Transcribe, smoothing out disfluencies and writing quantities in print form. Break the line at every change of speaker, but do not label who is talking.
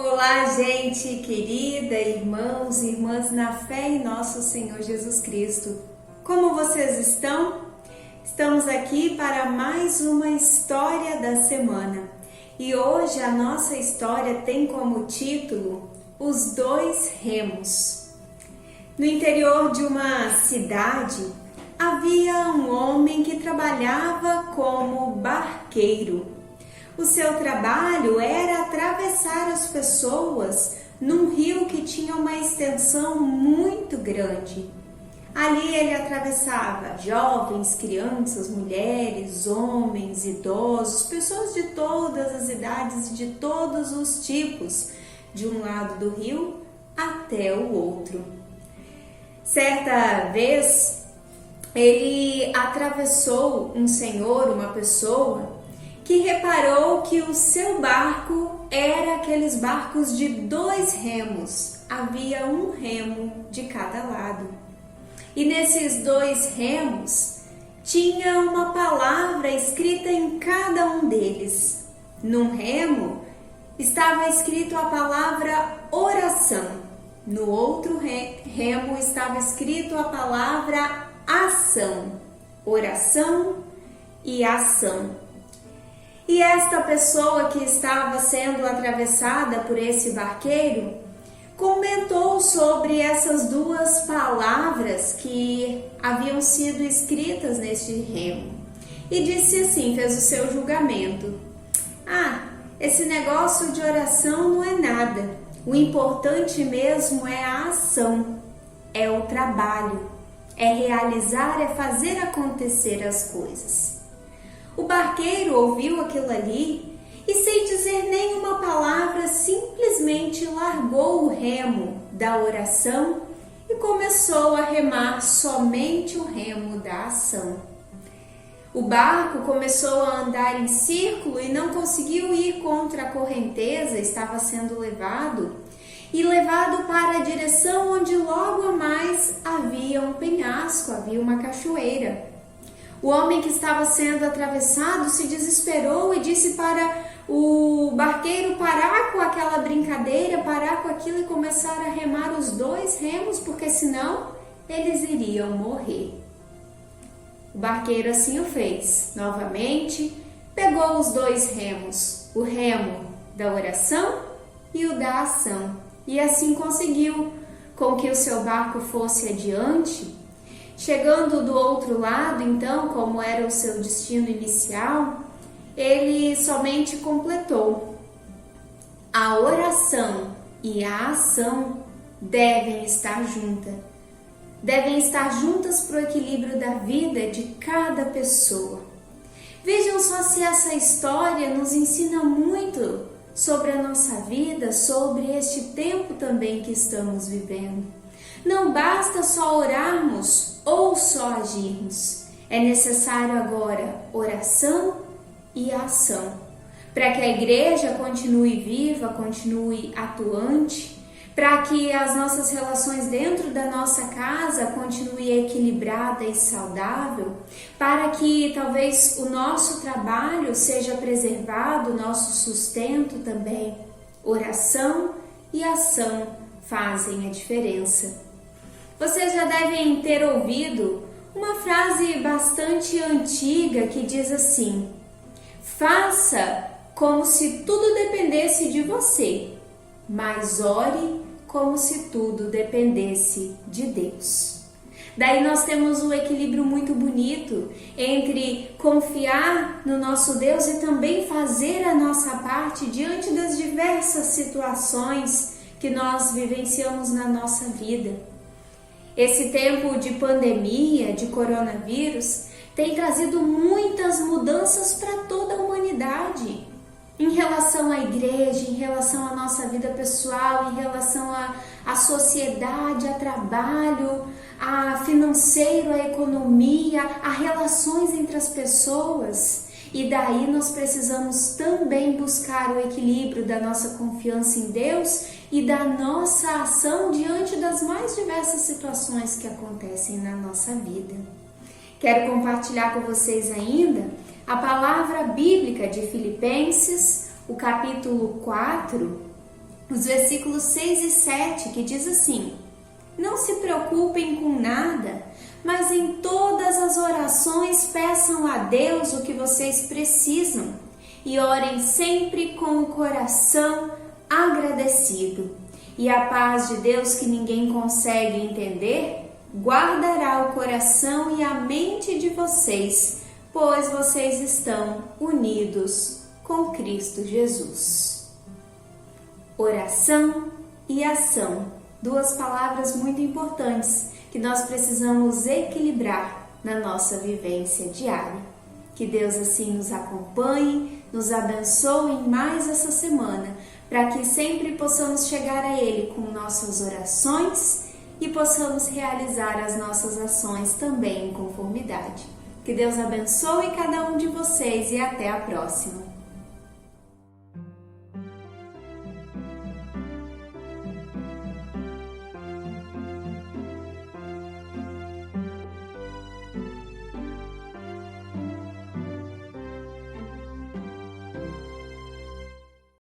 Olá, gente querida, irmãos e irmãs na fé em nosso Senhor Jesus Cristo. Como vocês estão? Estamos aqui para mais uma história da semana. E hoje a nossa história tem como título Os Dois Remos. No interior de uma cidade havia um homem que trabalhava como barqueiro. O seu trabalho era atravessar as pessoas num rio que tinha uma extensão muito grande. Ali ele atravessava jovens, crianças, mulheres, homens, idosos, pessoas de todas as idades e de todos os tipos, de um lado do rio até o outro. Certa vez, ele atravessou um senhor, uma pessoa, que reparou que o seu barco era aqueles barcos de 2 remos. Havia um remo de cada lado. E nesses 2 remos tinha uma palavra escrita em cada um deles. Num remo estava escrito a palavra oração. No outro remo estava escrito a palavra ação. Oração e ação. E esta pessoa que estava sendo atravessada por esse barqueiro comentou sobre essas duas palavras que haviam sido escritas neste remo e disse assim, fez o seu julgamento: esse negócio de oração não é nada, o importante mesmo é a ação, é o trabalho, é realizar, é fazer acontecer as coisas. O barqueiro ouviu aquilo ali e, sem dizer nenhuma palavra, simplesmente largou o remo da oração e começou a remar somente o remo da ação. O barco começou a andar em círculo e não conseguiu ir contra a correnteza, estava sendo levado para a direção onde logo a mais havia um penhasco, havia uma cachoeira. O homem que estava sendo atravessado se desesperou e disse para o barqueiro parar com aquela brincadeira, parar com aquilo e começar a remar os 2 remos, porque senão eles iriam morrer. O barqueiro assim o fez. Novamente, pegou os 2 remos, o remo da oração e o da ação, e assim conseguiu com que o seu barco fosse adiante. Chegando do outro lado, então, como era o seu destino inicial, ele somente completou: a oração e a ação devem estar juntas. Devem estar juntas para o equilíbrio da vida de cada pessoa. Vejam só se essa história nos ensina muito sobre a nossa vida, sobre este tempo também que estamos vivendo. Não basta só orarmos ou só agirmos. É necessário agora oração e ação, para que a igreja continue viva, continue atuante, para que as nossas relações dentro da nossa casa continuem equilibrada e saudável, para que talvez o nosso trabalho seja preservado, o nosso sustento também. Oração e ação fazem a diferença. Vocês já devem ter ouvido uma frase bastante antiga que diz assim: faça como se tudo dependesse de você, mas ore como se tudo dependesse de Deus. Daí nós temos um equilíbrio muito bonito entre confiar no nosso Deus e também fazer a nossa parte diante das diversas situações que nós vivenciamos na nossa vida. Esse tempo de pandemia, de coronavírus, tem trazido muitas mudanças para toda a humanidade. Em relação à igreja, em relação à nossa vida pessoal, em relação à sociedade, a trabalho, a financeiro, a economia, a relações entre as pessoas. E daí nós precisamos também buscar o equilíbrio da nossa confiança em Deus e da nossa ação diante das mais diversas situações que acontecem na nossa vida. Quero compartilhar com vocês ainda a palavra bíblica de Filipenses, o capítulo 4, os versículos 6 e 7, que diz assim: não se preocupem com nada, mas em todas as orações peçam a Deus o que vocês precisam e orem sempre com o coração agradecido. E a paz de Deus, que ninguém consegue entender, guardará o coração e a mente de vocês, pois vocês estão unidos com Cristo Jesus. Oração e ação, duas palavras muito importantes que nós precisamos equilibrar na nossa vivência diária. Que Deus assim nos acompanhe, nos abençoe em mais essa semana, para que sempre possamos chegar a Ele com nossas orações e possamos realizar as nossas ações também em conformidade. Que Deus abençoe cada um de vocês e até a próxima!